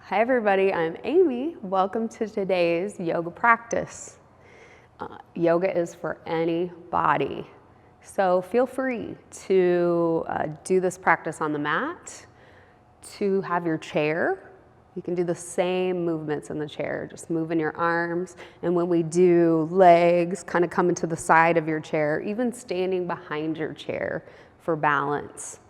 Hi everybody, I'm Amy. Welcome to today's yoga practice. Yoga is for any body, so feel free to do this practice on the mat, to have your chair. You can do the same movements in the chair, just moving your arms, and when we do legs, kind of coming to the side of your chair, even standing behind your chair for balance.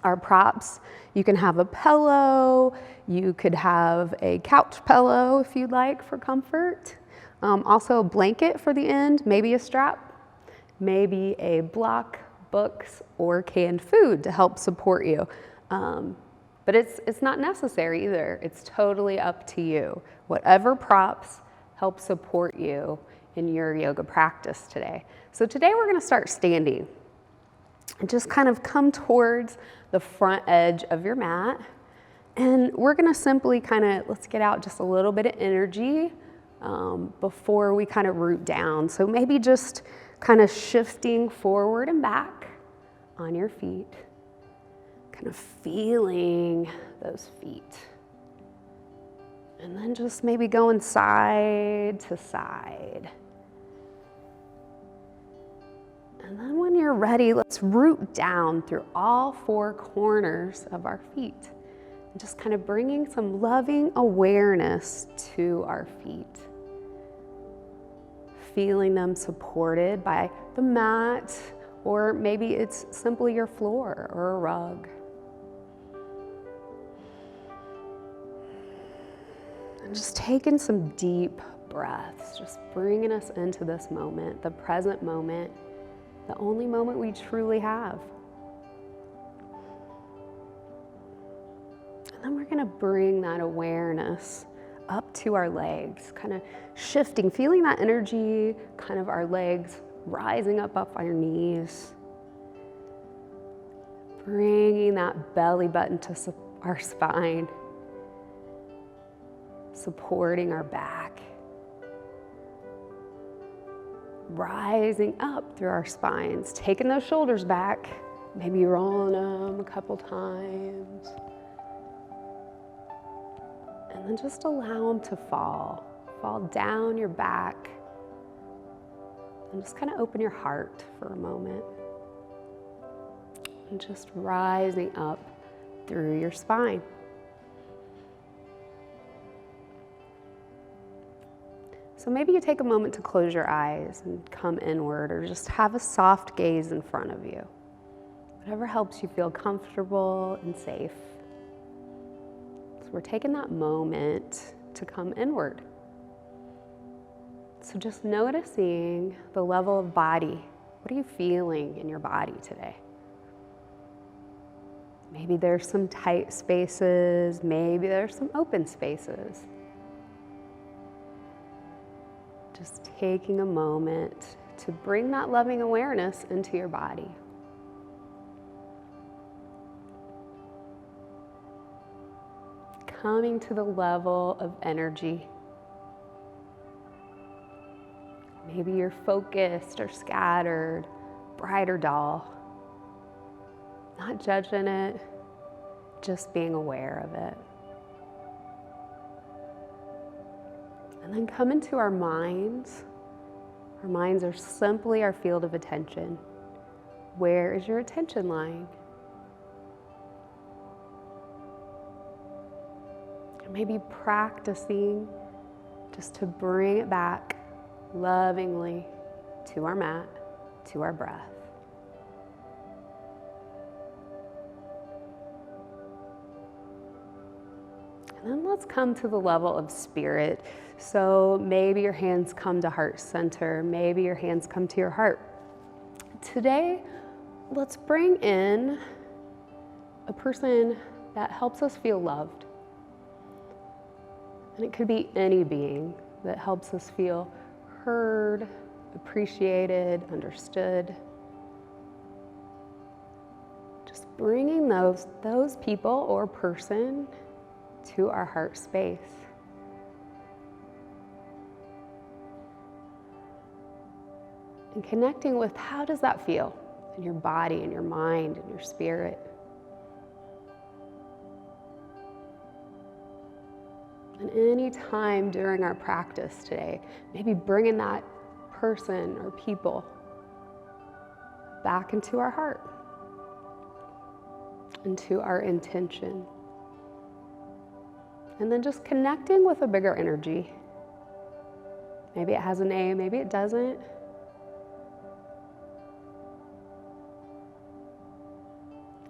Our props, you can have a pillow, you could have a couch pillow if you'd like for comfort. Also a blanket for the end, maybe a strap, maybe a block, books, or canned food to help support you. But it's not necessary either. It's totally up to you. Whatever props help support you in your yoga practice today. So today we're gonna start standing. And just kind of come towards the front edge of your mat. And we're gonna simply let's get out just a little bit of energy before we kind of root down. So maybe just kind of shifting forward and back on your feet, kind of feeling those feet. And then just maybe going side to side. And then when you're ready, let's root down through all four corners of our feet. And just kind of bringing some loving awareness to our feet. Feeling them supported by the mat, or maybe it's simply your floor or a rug. And just taking some deep breaths, just bringing us into this moment, the present moment. The only moment we truly have. And then we're gonna bring that awareness up to our legs, kind of shifting, feeling that energy, kind of our legs rising up our knees. Bringing that belly button to our spine, supporting our back. Rising up through our spines, taking those shoulders back, maybe rolling them a couple times. And then just allow them to fall down your back. And just kind of open your heart for a moment. And just rising up through your spine. So maybe you take a moment to close your eyes and come inward, or just have a soft gaze in front of you. Whatever helps you feel comfortable and safe. So we're taking that moment to come inward. So just noticing the level of body. What are you feeling in your body today? Maybe there's some tight spaces, maybe there's some open spaces. Just taking a moment to bring that loving awareness into your body. Coming to the level of energy. Maybe you're focused or scattered, bright or dull. Not judging it, just being aware of it. And then come into our minds. Our minds are simply our field of attention. Where is your attention lying? And maybe practicing just to bring it back lovingly to our mat, to our breath. And then let's come to the level of spirit. So maybe your hands come to heart center, maybe your hands come to your heart. Today, let's bring in a person that helps us feel loved. And it could be any being that helps us feel heard, appreciated, understood. Just bringing those people or person to our heart space. And connecting with, how does that feel in your body, in your mind, in your spirit? And any time during our practice today, maybe bringing that person or people back into our heart, into our intention. And then just connecting with a bigger energy. Maybe it has a name, maybe it doesn't.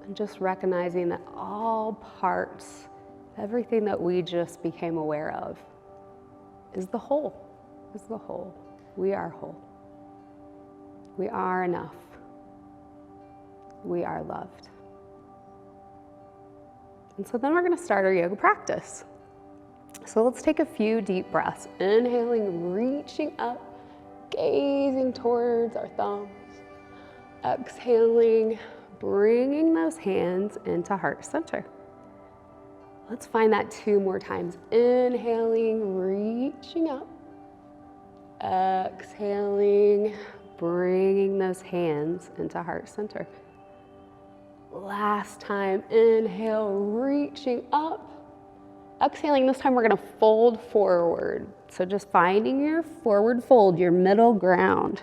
And just recognizing that all parts, everything that we just became aware of, is the whole, is the whole. We are whole. We are enough. We are loved. And so then we're going to start our yoga practice. So let's take a few deep breaths. Inhaling, reaching up, gazing towards our thumbs. Exhaling, bringing those hands into heart center. Let's find that 2 more times. Inhaling, reaching up. Exhaling, bringing those hands into heart center. Last time, inhale, reaching up. Exhaling, this time we're gonna fold forward. So just finding your forward fold, your middle ground.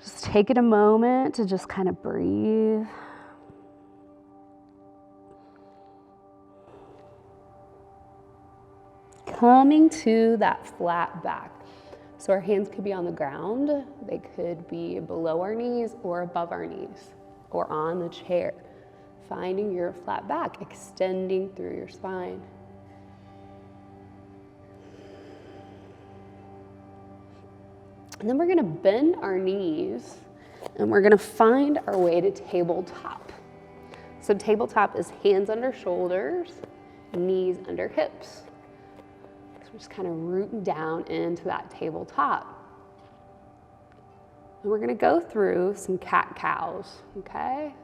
Just taking a moment to just kind of breathe. Coming to that flat back. So our hands could be on the ground, they could be below our knees or above our knees or on the chair. Finding your flat back, extending through your spine. And then we're gonna bend our knees and we're gonna find our way to tabletop. So tabletop is hands under shoulders, knees under hips. So we're just kind of rooting down into that tabletop. And we're gonna go through some cat-cows, okay?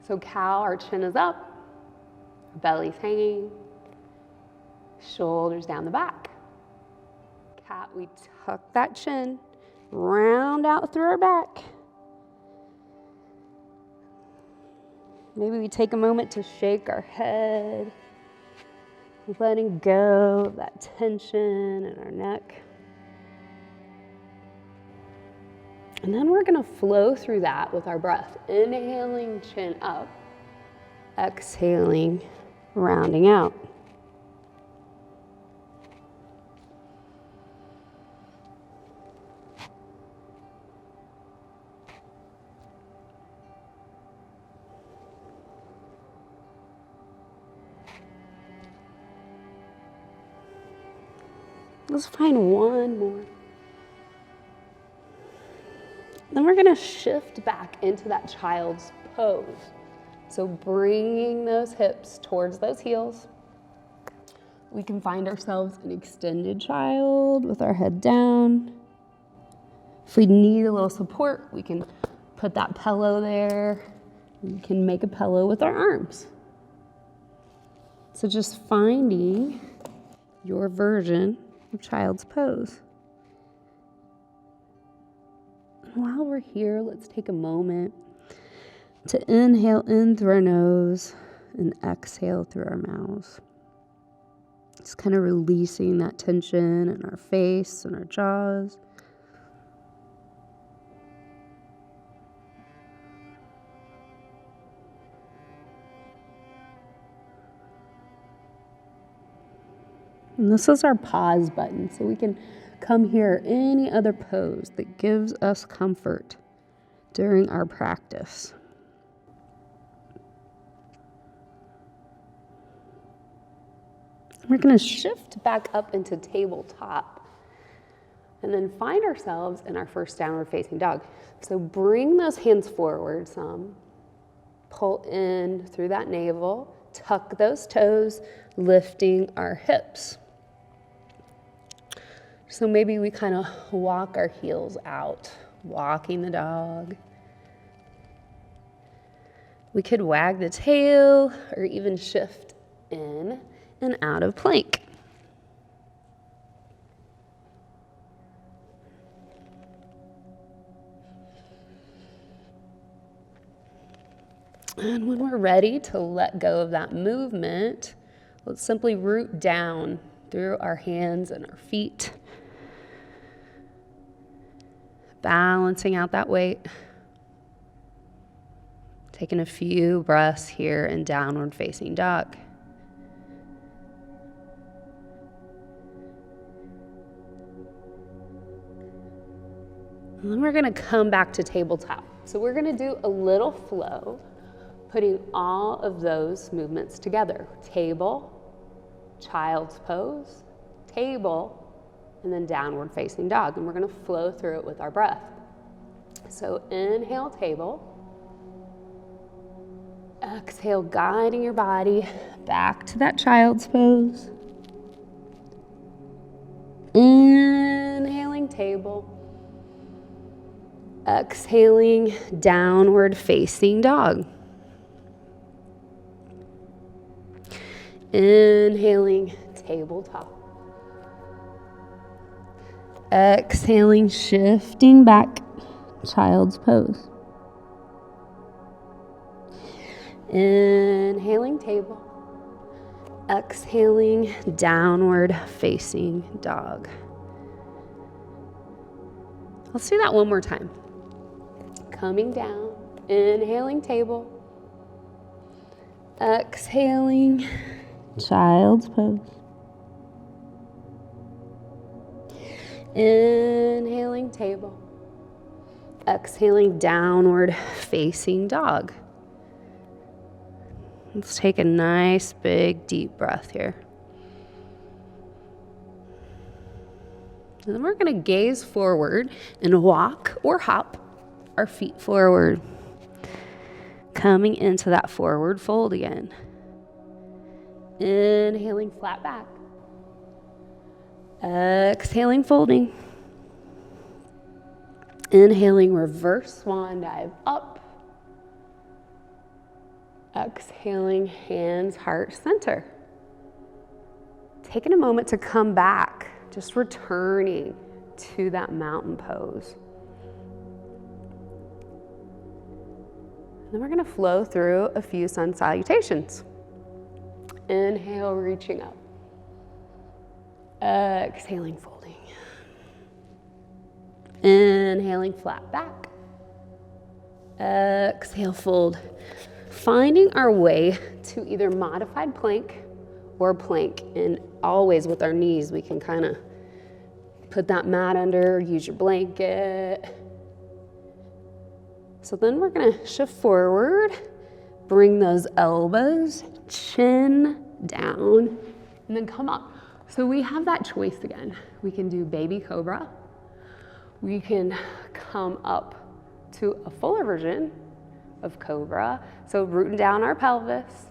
So cow, our chin is up, belly's hanging, shoulders down the back. Cat, we tuck that chin, round out through our back. Maybe we take a moment to shake our head, letting go of that tension in our neck. And then we're gonna flow through that with our breath. Inhaling, chin up. Exhaling, rounding out. Let's find one more. Then we're gonna shift back into that child's pose. So bringing those hips towards those heels. We can find ourselves an extended child with our head down. If we need a little support, we can put that pillow there. We can make a pillow with our arms. So just finding your version of child's pose. While we're here, let's take a moment to inhale in through our nose and exhale through our mouths. Just kind of releasing that tension in our face and our jaws. And this is our pause button, so we can come here any other pose that gives us comfort during our practice. We're going to shift back up into tabletop and then find ourselves in our first downward facing dog. So bring those hands forward some, pull in through that navel, tuck those toes, lifting our hips. So maybe we kind of walk our heels out, walking the dog. We could wag the tail or even shift in and out of plank. And when we're ready to let go of that movement, Let's simply root down through our hands and our feet, balancing out that weight. Taking a few breaths here in downward facing dog. And then we're going to come back to tabletop. So we're going to do a little flow, putting all of those movements together. Table, child's pose, table, and then downward facing dog. And we're going to flow through it with our breath. So inhale, table. Exhale, guiding your body back to that child's pose. Inhaling, table. Exhaling, downward facing dog. Inhaling, tabletop. Exhaling, shifting back, child's pose. Inhaling, table. Exhaling, downward facing dog. Let's do that one more time. Coming down, inhaling, table. Exhaling, child's pose. Inhaling, table. Exhaling, downward facing dog. Let's take a nice, big, deep breath here. And then we're going to gaze forward and walk or hop our feet forward. Coming into that forward fold again. Inhaling, flat back. Exhaling, folding. Inhaling, reverse swan dive up. Exhaling, hands, heart, center. Taking a moment to come back, just returning to that mountain pose. Then we're going to flow through a few sun salutations. Inhale, reaching up. Exhaling, folding. Inhaling, flat back. Exhale, fold. Finding our way to either modified plank or plank, and always with our knees, we can kind of put that mat under, use your blanket. So then we're gonna shift forward, bring those elbows, chin down, and then come up. So we have that choice again. We can do baby cobra. We can come up to a fuller version of cobra. So rooting down our pelvis,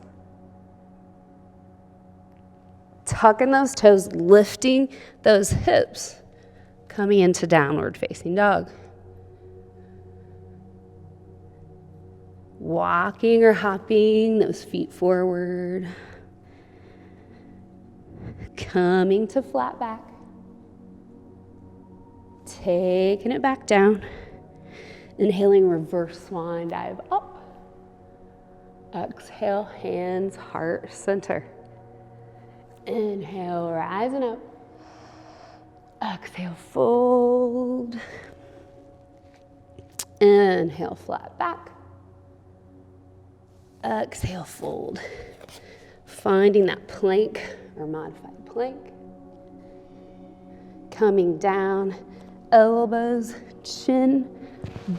tucking those toes, lifting those hips, coming into downward facing dog. Walking or hopping those feet forward, coming to flat back, taking it back down. Inhaling, reverse swan dive up. Exhale, hands, heart, center. Inhale, rising up. Exhale, fold. Inhale, flat back. Exhale, fold. Finding that plank or modified plank. Coming down, elbows, chin,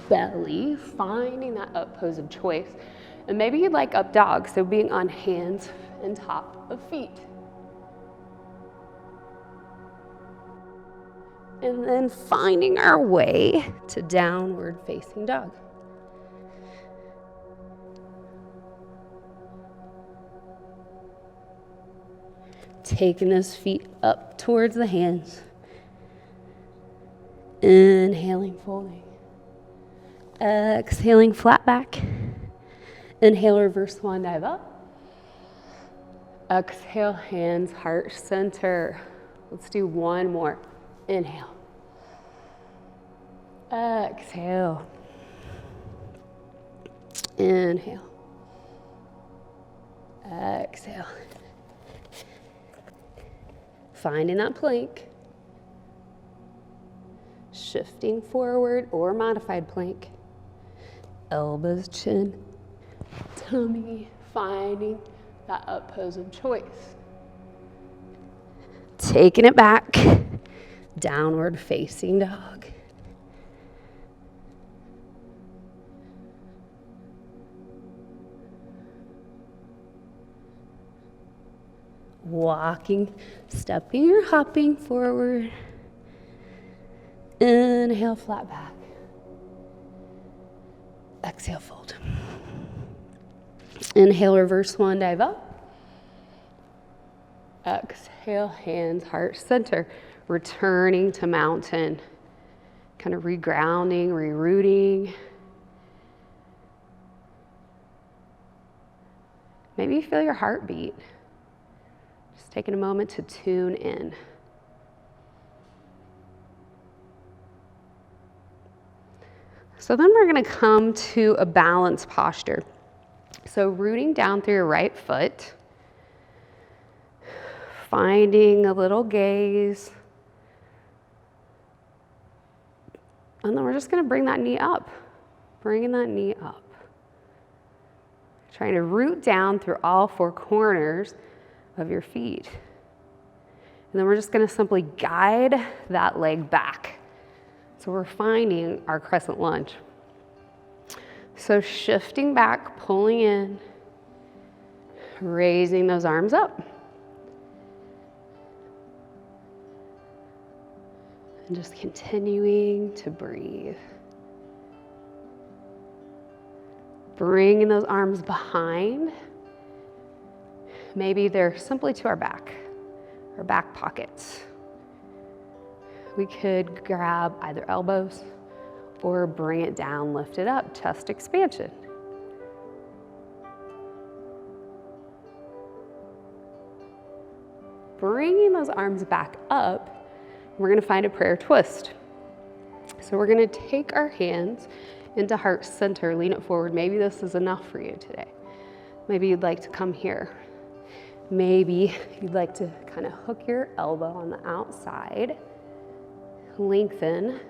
belly, finding that up pose of choice. And maybe you'd like up dog, so being on hands and top of feet. And then finding our way to downward facing dog. Taking those feet up towards the hands. Inhaling, folding. Exhaling, flat back. Inhale, reverse swan dive up. Exhale, hands, heart, center. Let's do one more. Inhale. Exhale. Inhale. Exhale. finding that plank, shifting forward or modified plank, elbows, chin, tummy, finding that up pose of choice. Taking it back, downward facing dog. Walking, stepping or hopping forward. Inhale, flat back. Exhale, fold. Inhale, reverse swan dive up. Exhale, hands, heart center. Returning to mountain. Kind of regrounding, rerooting. Maybe you feel your heartbeat. Just taking a moment to tune in. So then we're going to come to a balanced posture. So rooting down through your right foot, finding a little gaze, and then we're just going to bring that knee up, bringing that knee up. Trying to root down through all four corners of your feet. And then we're just going to simply guide that leg back. So we're finding our crescent lunge. So shifting back, pulling in, raising those arms up. And just continuing to breathe. Bringing those arms behind. Maybe they're simply to our back pockets. We could grab either elbows or bring it down, lift it up, chest expansion. Bringing those arms back up, we're gonna find a prayer twist. So we're gonna take our hands into heart center, lean it forward. Maybe this is enough for you today. Maybe you'd like to come here. Maybe you'd like to kind of hook your elbow on the outside, lengthen,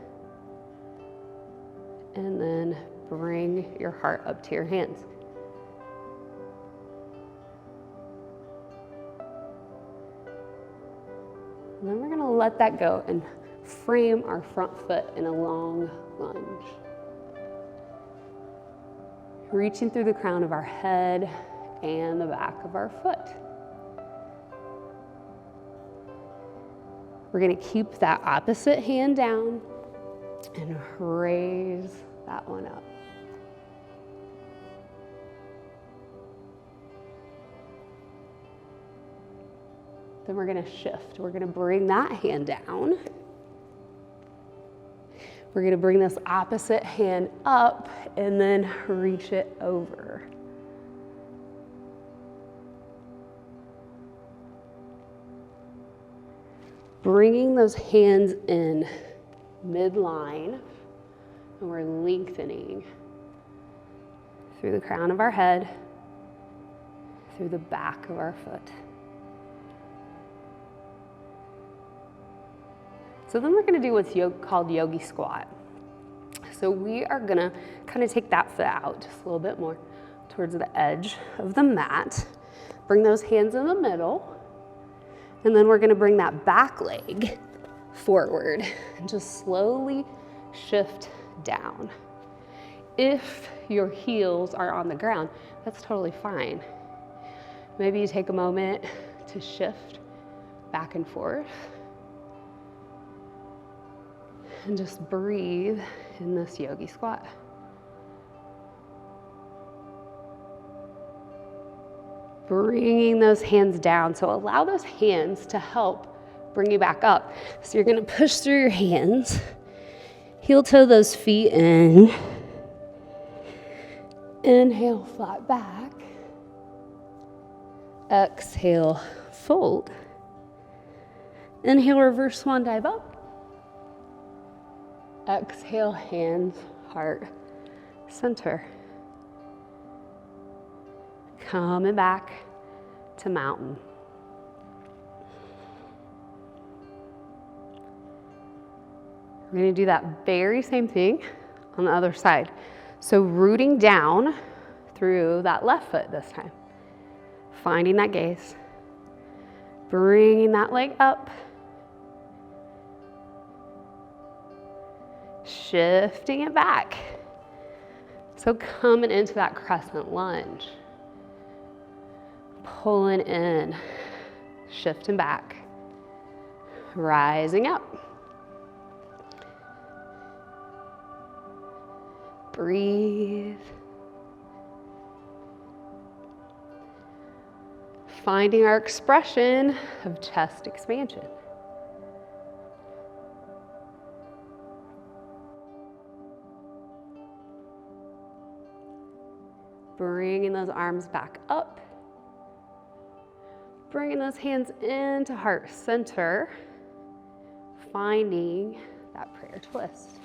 and then bring your heart up to your hands. And then we're gonna let that go and frame our front foot in a long lunge. Reaching through the crown of our head and the back of our foot. We're gonna keep that opposite hand down and raise that one up. Then we're gonna shift. We're gonna bring that hand down. We're gonna bring this opposite hand up and then reach it over. Bringing those hands in midline, and we're lengthening through the crown of our head, through the back of our foot. So then we're gonna do what's called yogi squat. So we are gonna kind of take that foot out just a little bit more towards the edge of the mat. Bring those hands in the middle. And then we're gonna bring that back leg forward and just slowly shift down. If your heels are on the ground, that's totally fine. Maybe you take a moment to shift back and forth and just breathe in this yogi squat. Bringing those hands down. So allow those hands to help bring you back up. So you're gonna push through your hands, heel toe those feet in. Inhale, flat back. Exhale, fold. Inhale, reverse swan dive up. Exhale, hands, heart, center. Coming back to mountain. We're gonna do that very same thing on the other side. So rooting down through that left foot this time. Finding that gaze. Bringing that leg up. Shifting it back. So coming into that crescent lunge. Pulling in, shifting back. Rising up. Breathe. Finding our expression of chest expansion. Bringing those arms back up. Bringing those hands into heart center. Finding that prayer twist.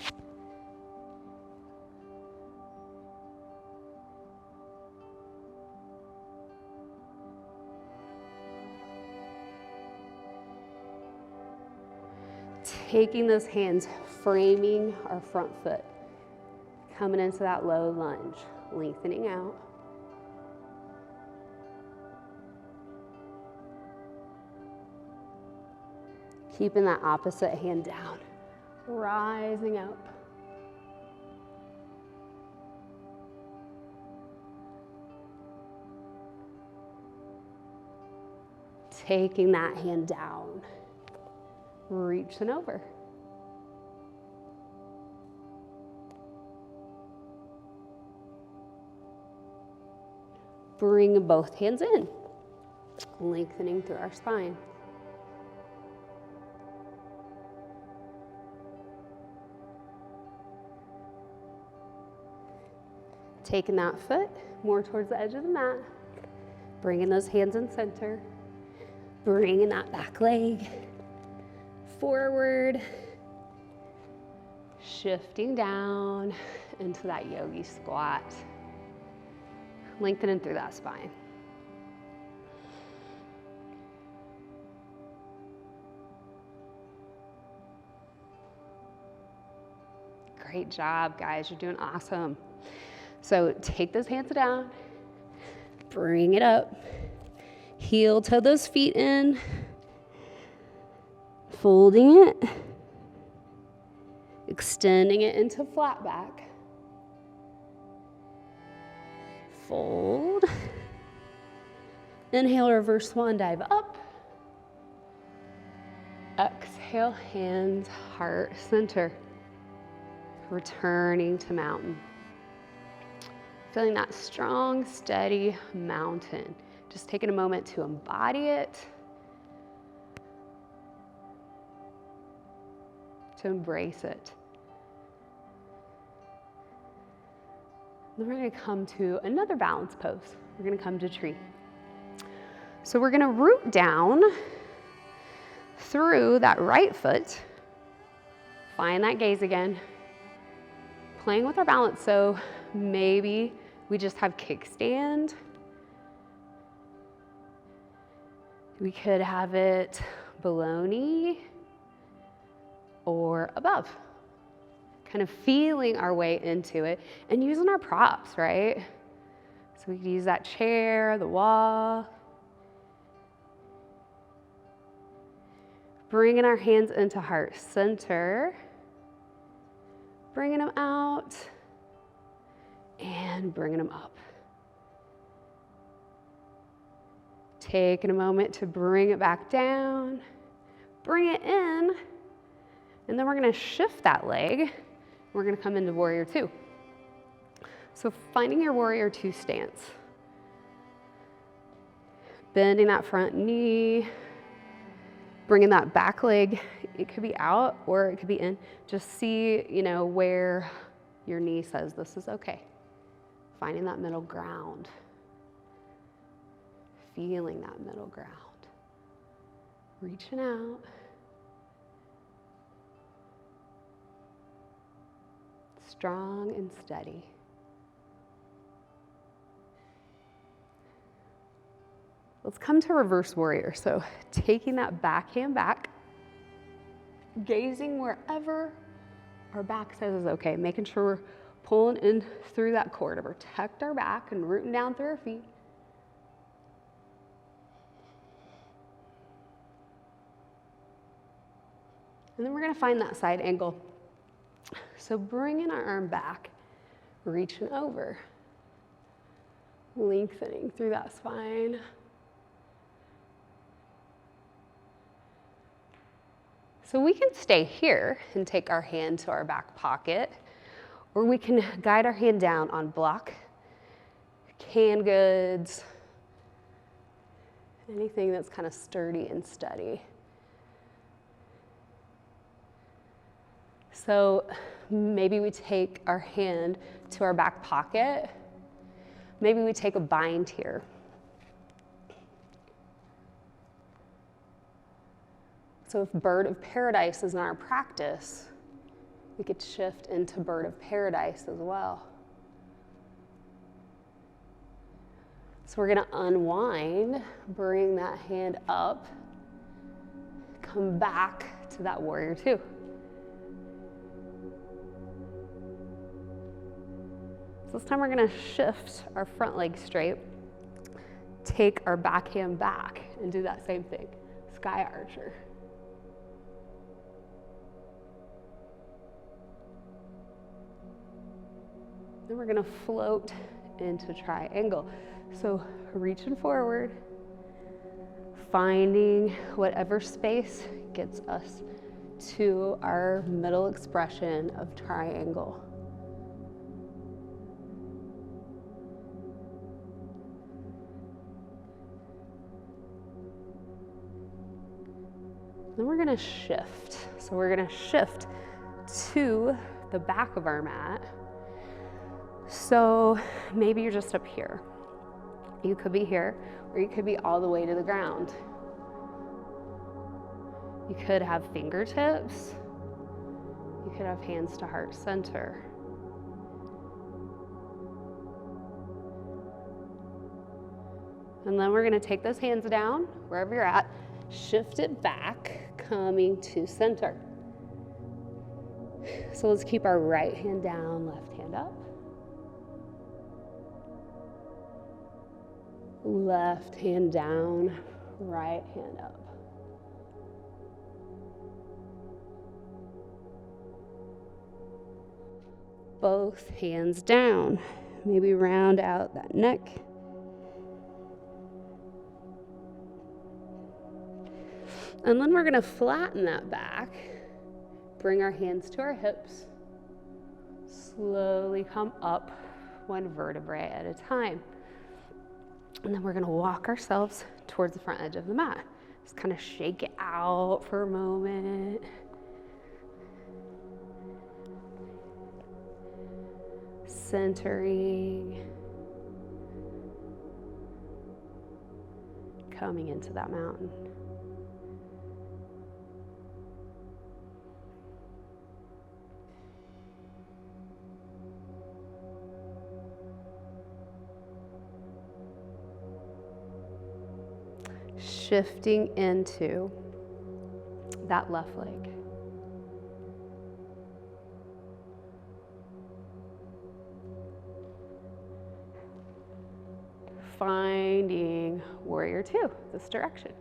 Taking those hands, framing our front foot. Coming into that low lunge, lengthening out. Keeping that opposite hand down, rising up. Taking that hand down, reaching over. Bring both hands in, lengthening through our spine. Taking that foot more towards the edge of the mat, bringing those hands in center, bringing that back leg forward, shifting down into that yogi squat, lengthening through that spine. Great job, guys. You're doing awesome. So take those hands down, bring it up, heel toe those feet in, folding it, extending it into flat back. Fold. Inhale, reverse swan dive up. Exhale, hands, heart center. Returning to mountain. Feeling that strong, steady mountain. Just taking a moment to embody it, to embrace it. Then we're going to come to another balance pose. We're going to come to tree. So we're going to root down through that right foot. Find that gaze again. Playing with our balance, so maybe we just have kickstand. We could have it below knee or above. Kind of feeling our way into it and using our props, right? So we could use that chair, the wall. Bringing our hands into heart center. Bringing them out and bringing them up. Taking a moment to bring it back down, bring it in, and then we're going to shift that leg. We're going to come into warrior two. So finding your warrior two stance. Bending that front knee, bringing that back leg. It could be out or it could be in. Just see, where your knee says this is okay. Finding that middle ground. Feeling that middle ground. Reaching out. Strong and steady. Let's come to reverse warrior. So taking that back hand back, gazing wherever our back says is okay. Making sure we're pulling in through that core to protect our back and rooting down through our feet. And then we're gonna find that side angle. So bringing our arm back, reaching over, lengthening through that spine. So we can stay here and take our hand to our back pocket, or we can guide our hand down on block, canned goods, anything that's kind of sturdy and steady. So maybe we take our hand to our back pocket. Maybe we take a bind here. So if Bird of Paradise is not our practice, we could shift into Bird of Paradise as well. So we're gonna unwind, bring that hand up, come back to that warrior two. So this time we're gonna shift our front leg straight, take our back hand back and do that same thing, sky archer. Then we're gonna float into triangle. So reaching forward, finding whatever space gets us to our middle expression of triangle. Then we're gonna shift. So we're gonna shift to the back of our mat. So maybe you're just up here. You could be here, or you could be all the way to the ground. You could have fingertips. You could have hands to heart center. And then we're gonna take those hands down, wherever you're at, shift it back, coming to center. So let's keep our right hand down, left hand up. Left hand down, right hand up. Both hands down. Maybe round out that neck. And then we're gonna flatten that back. Bring our hands to our hips. Slowly come up one vertebrae at a time. And then we're gonna walk ourselves towards the front edge of the mat. Just kind of shake it out for a moment. Centering. Coming into that mountain. Shifting into that left leg. Finding warrior two, this direction.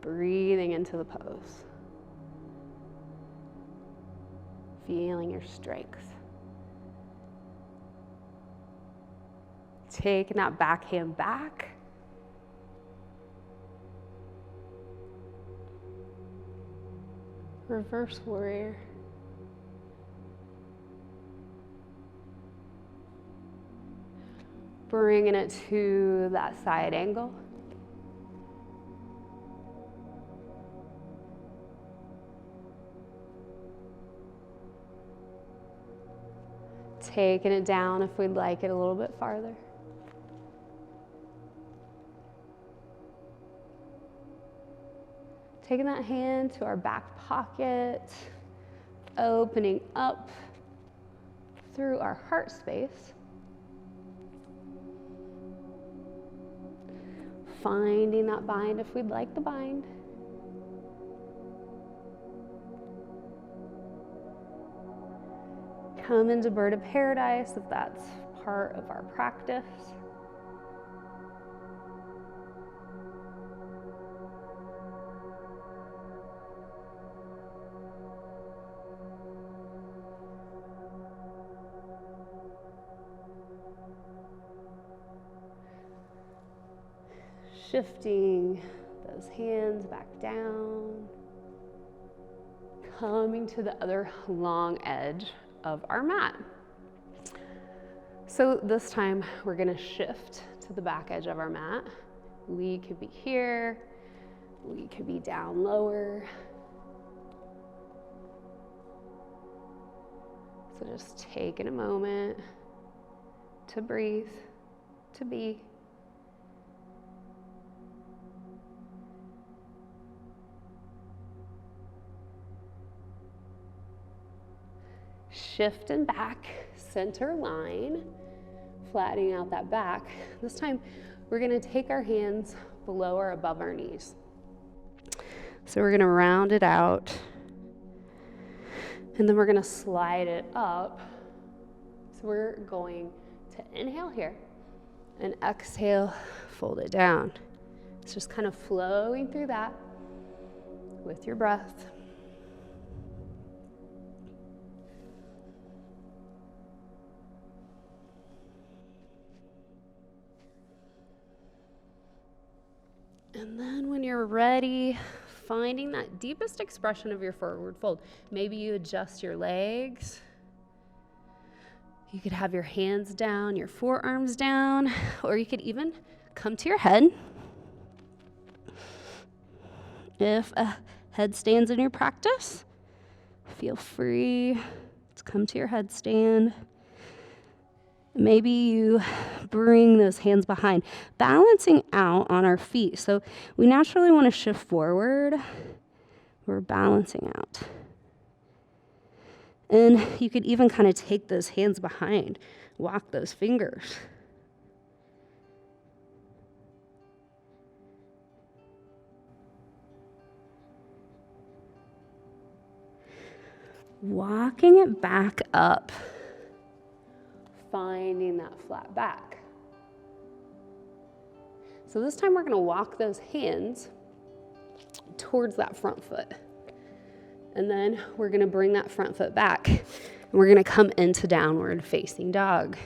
Breathing into the pose. Feeling your strength. Taking that back hand back. Reverse warrior. Bringing it to that side angle. Taking it down if we'd like it a little bit farther. Taking that hand to our back pocket, opening up through our heart space. finding that bind if we'd like the bind. Come into bird of paradise if that's part of our practice. Shifting those hands back down, coming to the other long edge of our mat. So this time we're going to shift to the back edge of our mat. We could be here, we could be down lower. So just taking a moment to breathe, to be. Shifting back, center line, flattening out that back. This time, we're gonna take our hands below or above our knees. So we're gonna round it out, and then we're gonna slide it up. So we're going to inhale here, and exhale, fold it down. It's just kind of flowing through that with your breath. And then when you're ready, finding that deepest expression of your forward fold. Maybe you adjust your legs. You could have your hands down, your forearms down, or you could even come to your head. If a headstand's in your practice, feel free to come to your headstand. Maybe you bring those hands behind, balancing out on our feet. So we naturally want to shift forward. We're balancing out. And you could even kind of take those hands behind, walk those fingers. Walking it back up. Finding that flat back. So this time we're going to walk those hands towards that front foot. And then we're going to bring that front foot back. And we're going to come into downward facing dog.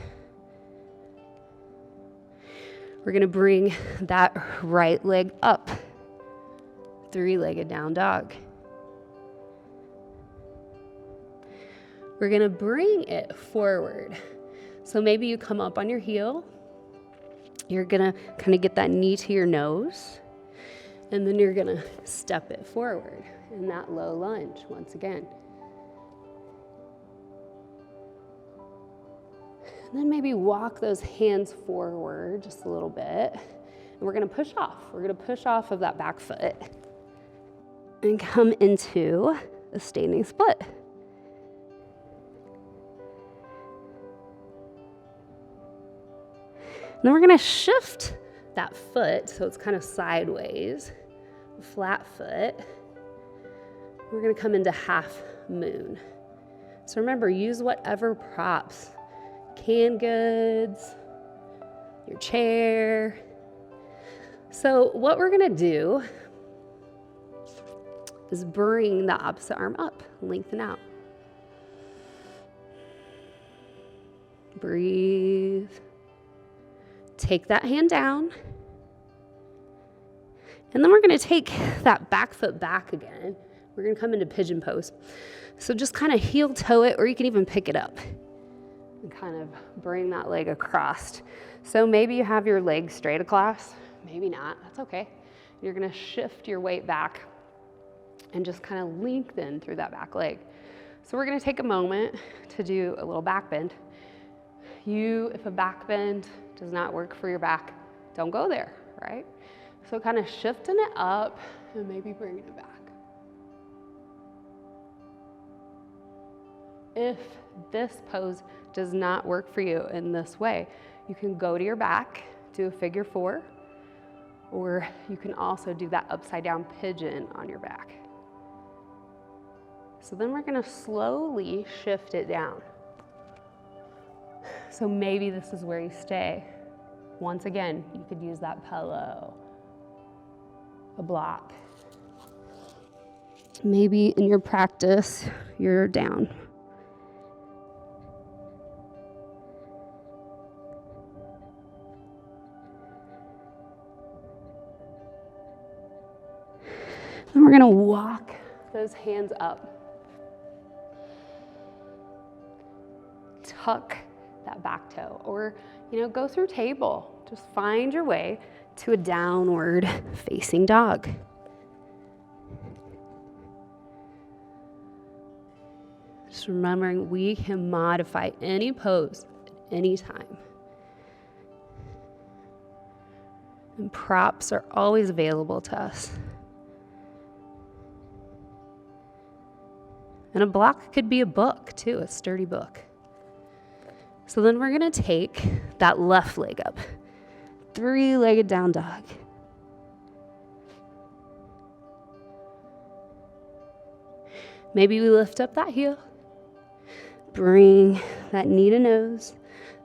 We're going to bring that right leg up. Three-legged down dog. We're going to bring it forward. So maybe you come up on your heel. You're gonna kind of get that knee to your nose. And then you're gonna step it forward in that low lunge once again. And then maybe walk those hands forward just a little bit. And we're gonna push off. We're gonna push off of that back foot and come into a standing split. Then we're gonna shift that foot so it's kind of sideways, flat foot. We're gonna come into half moon. So remember, use whatever props, canned goods, your chair. So what we're gonna do is bring the opposite arm up, lengthen out. Breathe. Take that hand down. And then we're going to take that back foot back again. We're going to come into pigeon pose. So just kind of heel toe it, or you can even pick it up and kind of bring that leg across. So maybe you have your legs straight across, maybe not, that's okay. You're going to shift your weight back and just kind of lengthen through that back leg. So we're going to take a moment to do a little back bend. If a back bend does not work for your back, don't go there, right? So kind of shifting it up and maybe bringing it back. If this pose does not work for you in this way, you can go to your back, do a figure four, Or you can also do that upside down pigeon on your back. So then we're gonna slowly shift it down. So maybe this is where you stay. Once again, you could use that pillow, a block. Maybe in your practice, you're down. And we're gonna walk those hands up. Tuck that back toe, or go through table. Just find your way to a downward facing dog. Just remembering we can modify any pose at any time. And props are always available to us. And a block could be a book too, a sturdy book. So then we're gonna take that left leg up, 3-legged down dog. Maybe we lift up that heel, bring that knee to nose,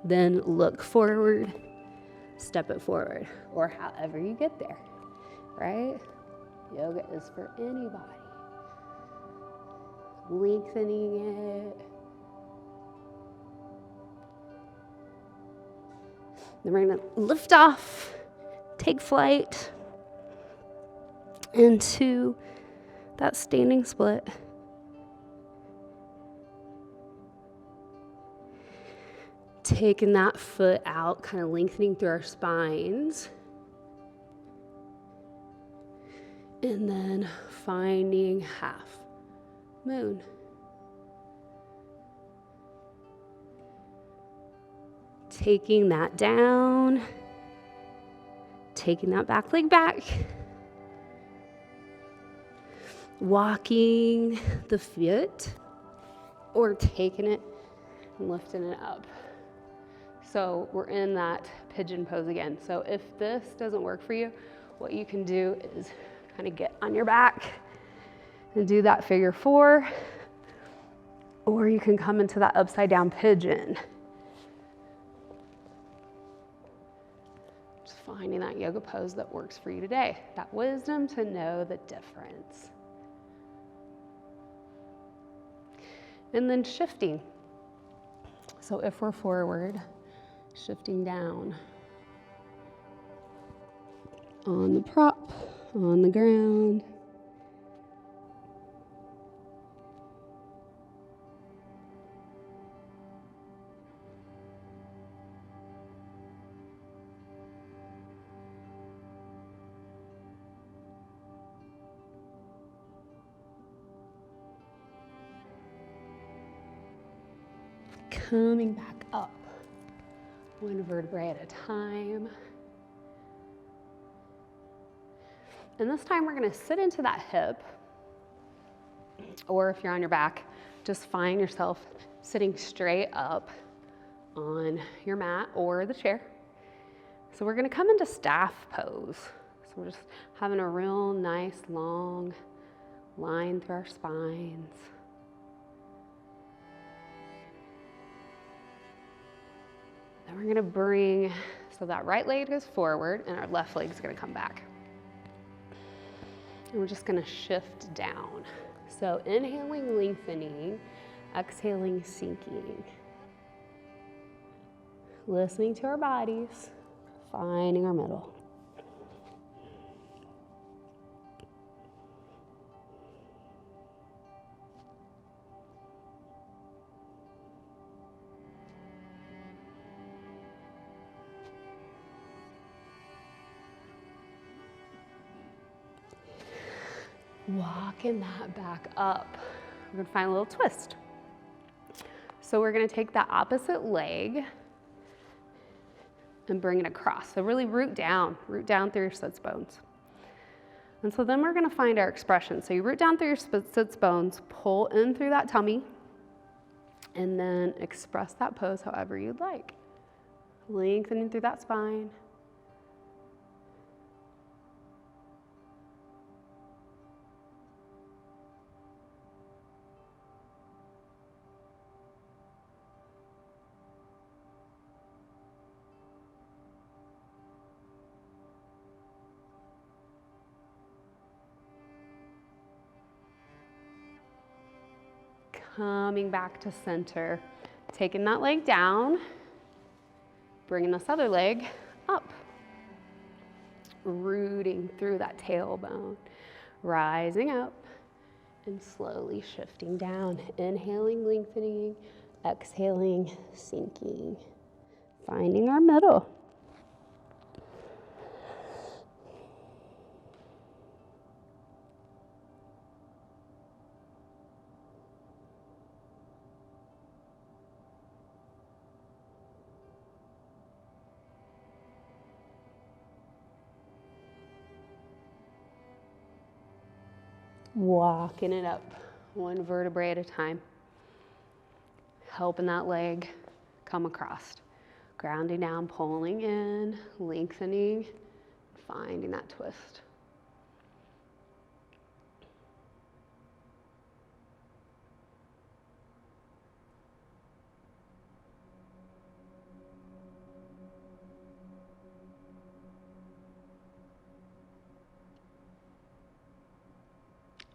then look forward, step it forward, or however you get there, right? Yoga is for anybody. Lengthening it. Then we're gonna lift off, take flight into that standing split. Taking that foot out, kind of lengthening through our spines. And then finding half moon. Taking that down, taking that back leg back, walking the foot, or taking it and lifting it up. So we're in that pigeon pose again. So if this doesn't work for you, what you can do is kind of get on your back and do that figure 4, or you can come into that upside down pigeon. Just finding that yoga pose that works for you today. That wisdom to know the difference. And then shifting. So if we're forward, shifting down. On the prop, on the ground. Coming back up, one vertebrae at a time. And this time we're gonna sit into that hip, or if you're on your back, just find yourself sitting straight up on your mat or the chair. So we're gonna come into staff pose. So we're just having a real nice long line through our spines. Then we're gonna bring, so that right leg goes forward and our left leg is gonna come back. And we're just gonna shift down. So inhaling, lengthening, exhaling, sinking. Listening to our bodies, finding our middle. Walking that back up. We're gonna find a little twist. So we're gonna take that opposite leg and bring it across. So really root down through your sits bones. And so then we're gonna find our expression. So you root down through your sits bones, pull in through that tummy, and then express that pose however you'd like. Lengthening through that spine. coming back to center. Taking that leg down, bringing this other leg up. Rooting through that tailbone, rising up and slowly shifting down. Inhaling, lengthening, exhaling, sinking. Finding our middle. Walking it up, one vertebrae at a time. Helping that leg come across. Grounding down, pulling in, lengthening, finding that twist.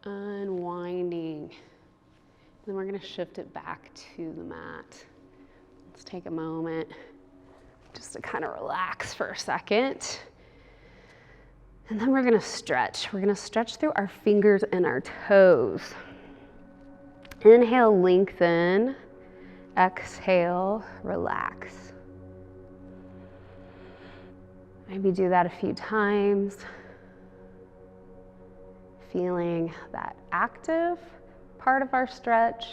Unwinding. Then we're going to shift it back to the mat. Let's take a moment just to kind of relax for a second. And then we're going to stretch. We're going to stretch through our fingers and our toes. Inhale, lengthen. Exhale, relax. Maybe do that a few times. Feeling that active part of our stretch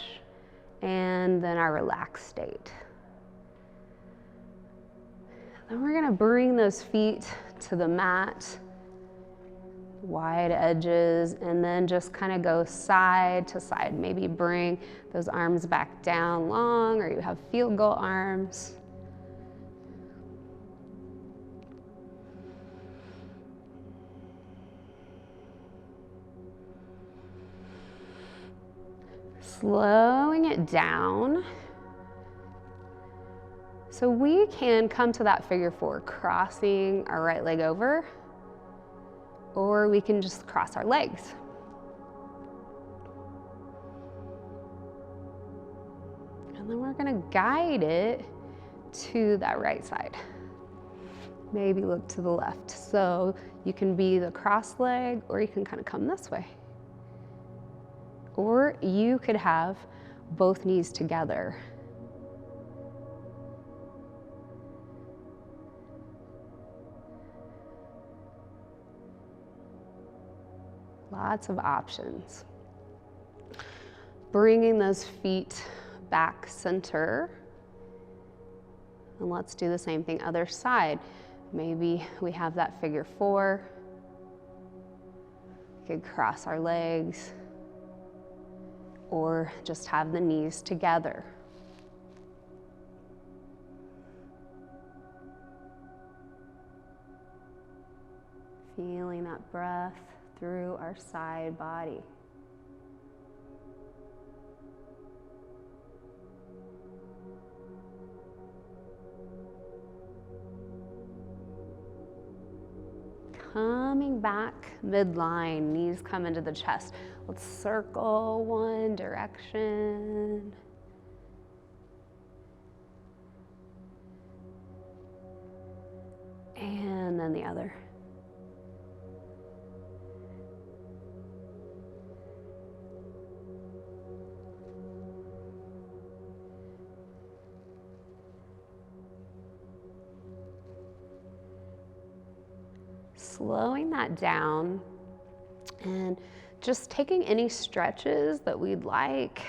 and then our relaxed state. Then we're going to bring those feet to the mat, wide edges, and then just kind of go side to side. Maybe bring those arms back down long, or you have field goal arms. Slowing it down. So we can come to that figure four, crossing our right leg over, or we can just cross our legs. And then we're going to guide it to that right side. Maybe look to the left. So you can be the cross leg, or you can kind of come this way. Or you could have both knees together. Lots of options. Bringing those feet back center. And let's do the same thing, other side. Maybe we have that figure four. We could cross our legs, or just have the knees together. Feeling that breath through our side body. Coming back midline, knees come into the chest. Let's circle one direction. And then the other. Slowing that down and just taking any stretches that we'd like.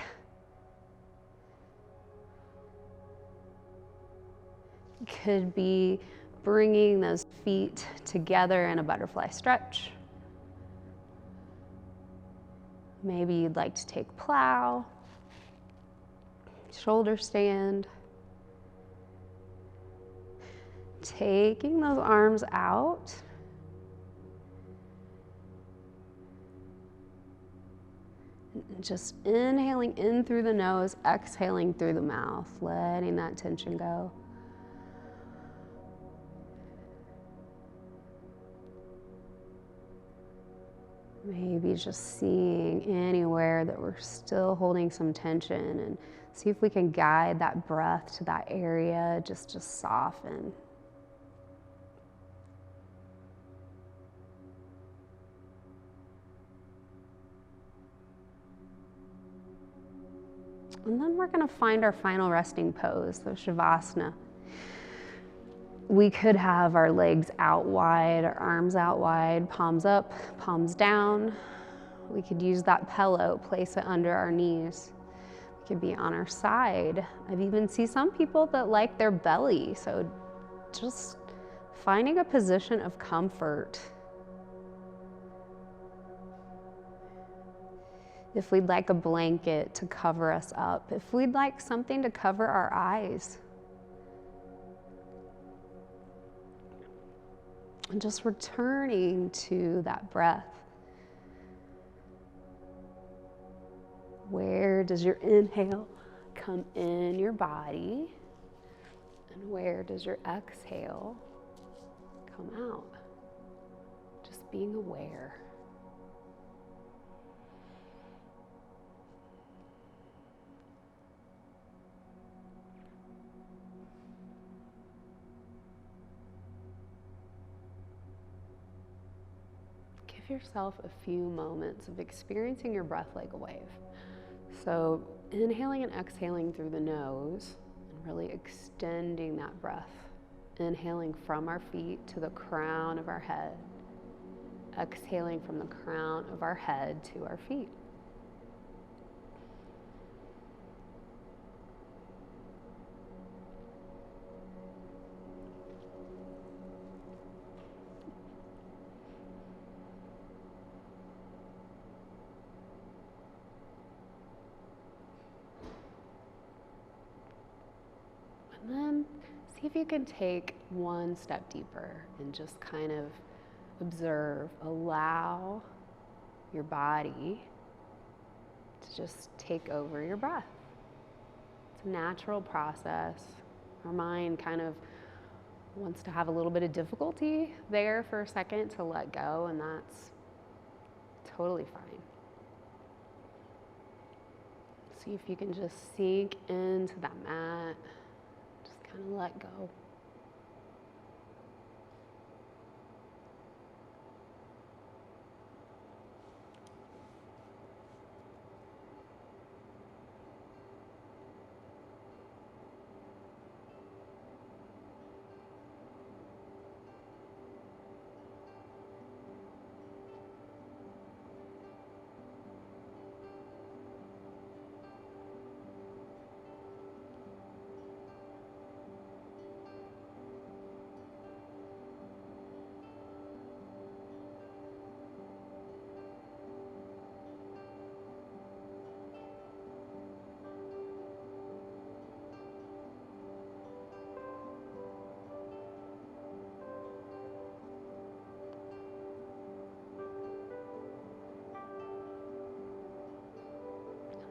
Could be bringing those feet together in a butterfly stretch. Maybe you'd like to take plow, shoulder stand. Taking those arms out. Just inhaling in through the nose, exhaling through the mouth, letting that tension go. Maybe just seeing anywhere that we're still holding some tension, and see if we can guide that breath to that area just to soften. And then we're going to find our final resting pose, so Shavasana. We could have our legs out wide, our arms out wide, palms up, palms down. We could use that pillow, place it under our knees. We could be on our side. I've even seen some people that like their belly, so just finding a position of comfort. If we'd like a blanket to cover us up, if we'd like something to cover our eyes. And just returning to that breath. Where does your inhale come in your body? And where does your exhale come out? Just being aware. Give yourself a few moments of experiencing your breath like a wave. So inhaling and exhaling through the nose and really extending that breath. Inhaling from our feet to the crown of our head. Exhaling from the crown of our head to our feet. And then see if you can take one step deeper and just kind of observe, allow your body to just take over your breath. It's a natural process. Our mind kind of wants to have a little bit of difficulty there for a second to let go, and that's totally fine. See if you can just sink into that mat. Just kind of let go.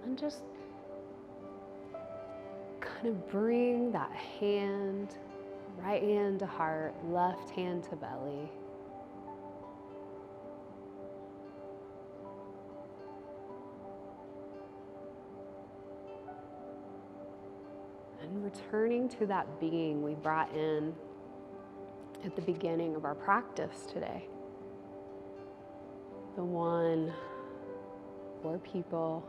And just kind of bring that hand, right hand to heart, left hand to belly. And returning to that being we brought in at the beginning of our practice today. The one or people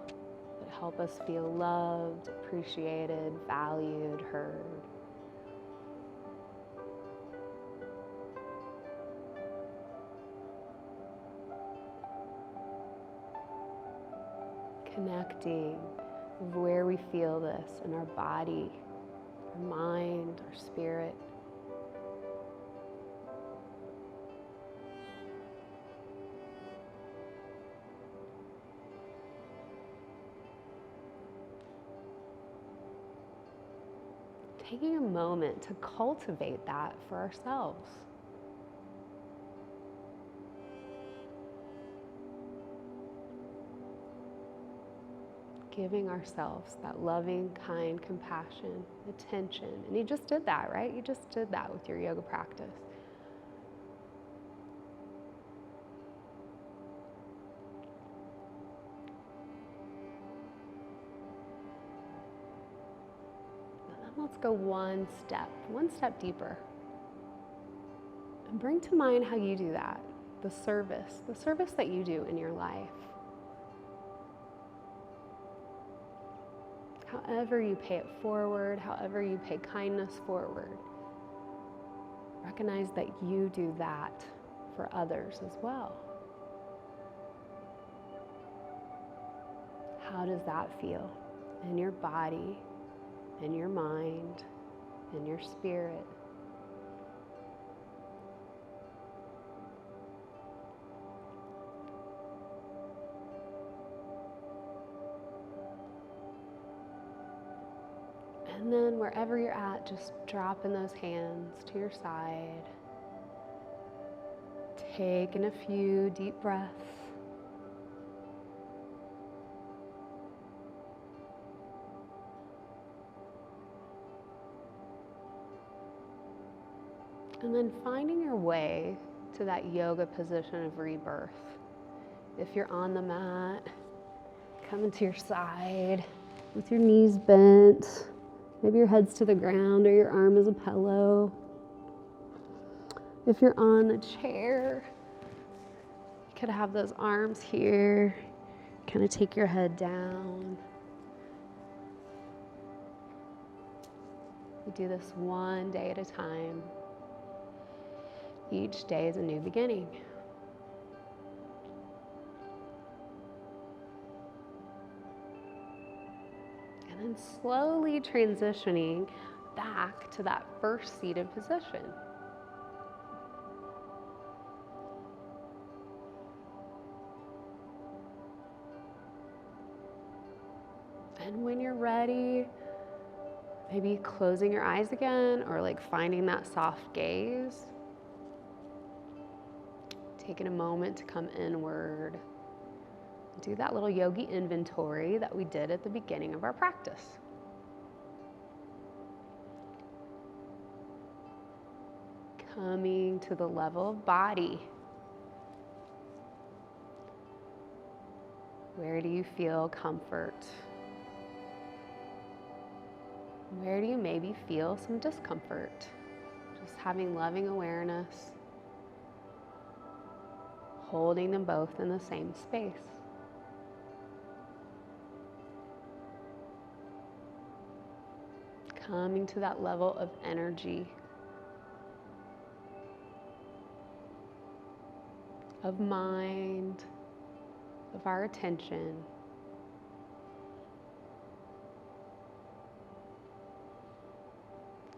that help us feel loved, appreciated, valued, heard. Connecting with where we feel this in our body, our mind, our spirit. Taking a moment to cultivate that for ourselves. Giving ourselves that loving, kind, compassion, attention. And you just did that, right? You just did that with your yoga practice. let's go one step deeper. And bring to mind how you do that, the service that you do in your life. However you pay it forward, however you pay kindness forward, recognize that you do that for others as well. How does that feel in your body, in your mind, in your spirit? And then wherever you're at, just dropping those hands to your side. Taking a few deep breaths. And then finding your way to that yoga position of rebirth. If you're on the mat, coming to your side with your knees bent. Maybe your head's to the ground or your arm is a pillow. If you're on the chair, you could have those arms here. Kind of take your head down. We do this one day at a time. Each day is a new beginning. And then slowly transitioning back to that first seated position. And when you're ready, maybe closing your eyes again or like finding that soft gaze. Taking a moment to come inward. Do that little yogi inventory that we did at the beginning of our practice. Coming to the level of body. Where do you feel comfort? Where do you maybe feel some discomfort? Just having loving awareness. Holding them both in the same space. Coming to that level of energy, of mind, of our attention.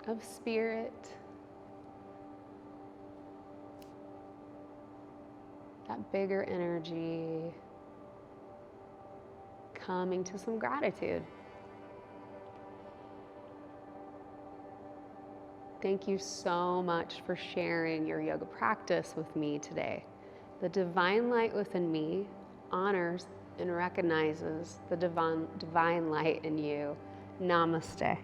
Of spirit. That bigger energy, coming to some gratitude. Thank you so much for sharing your yoga practice with me today. The divine light within me honors and recognizes the divine light in you. Namaste.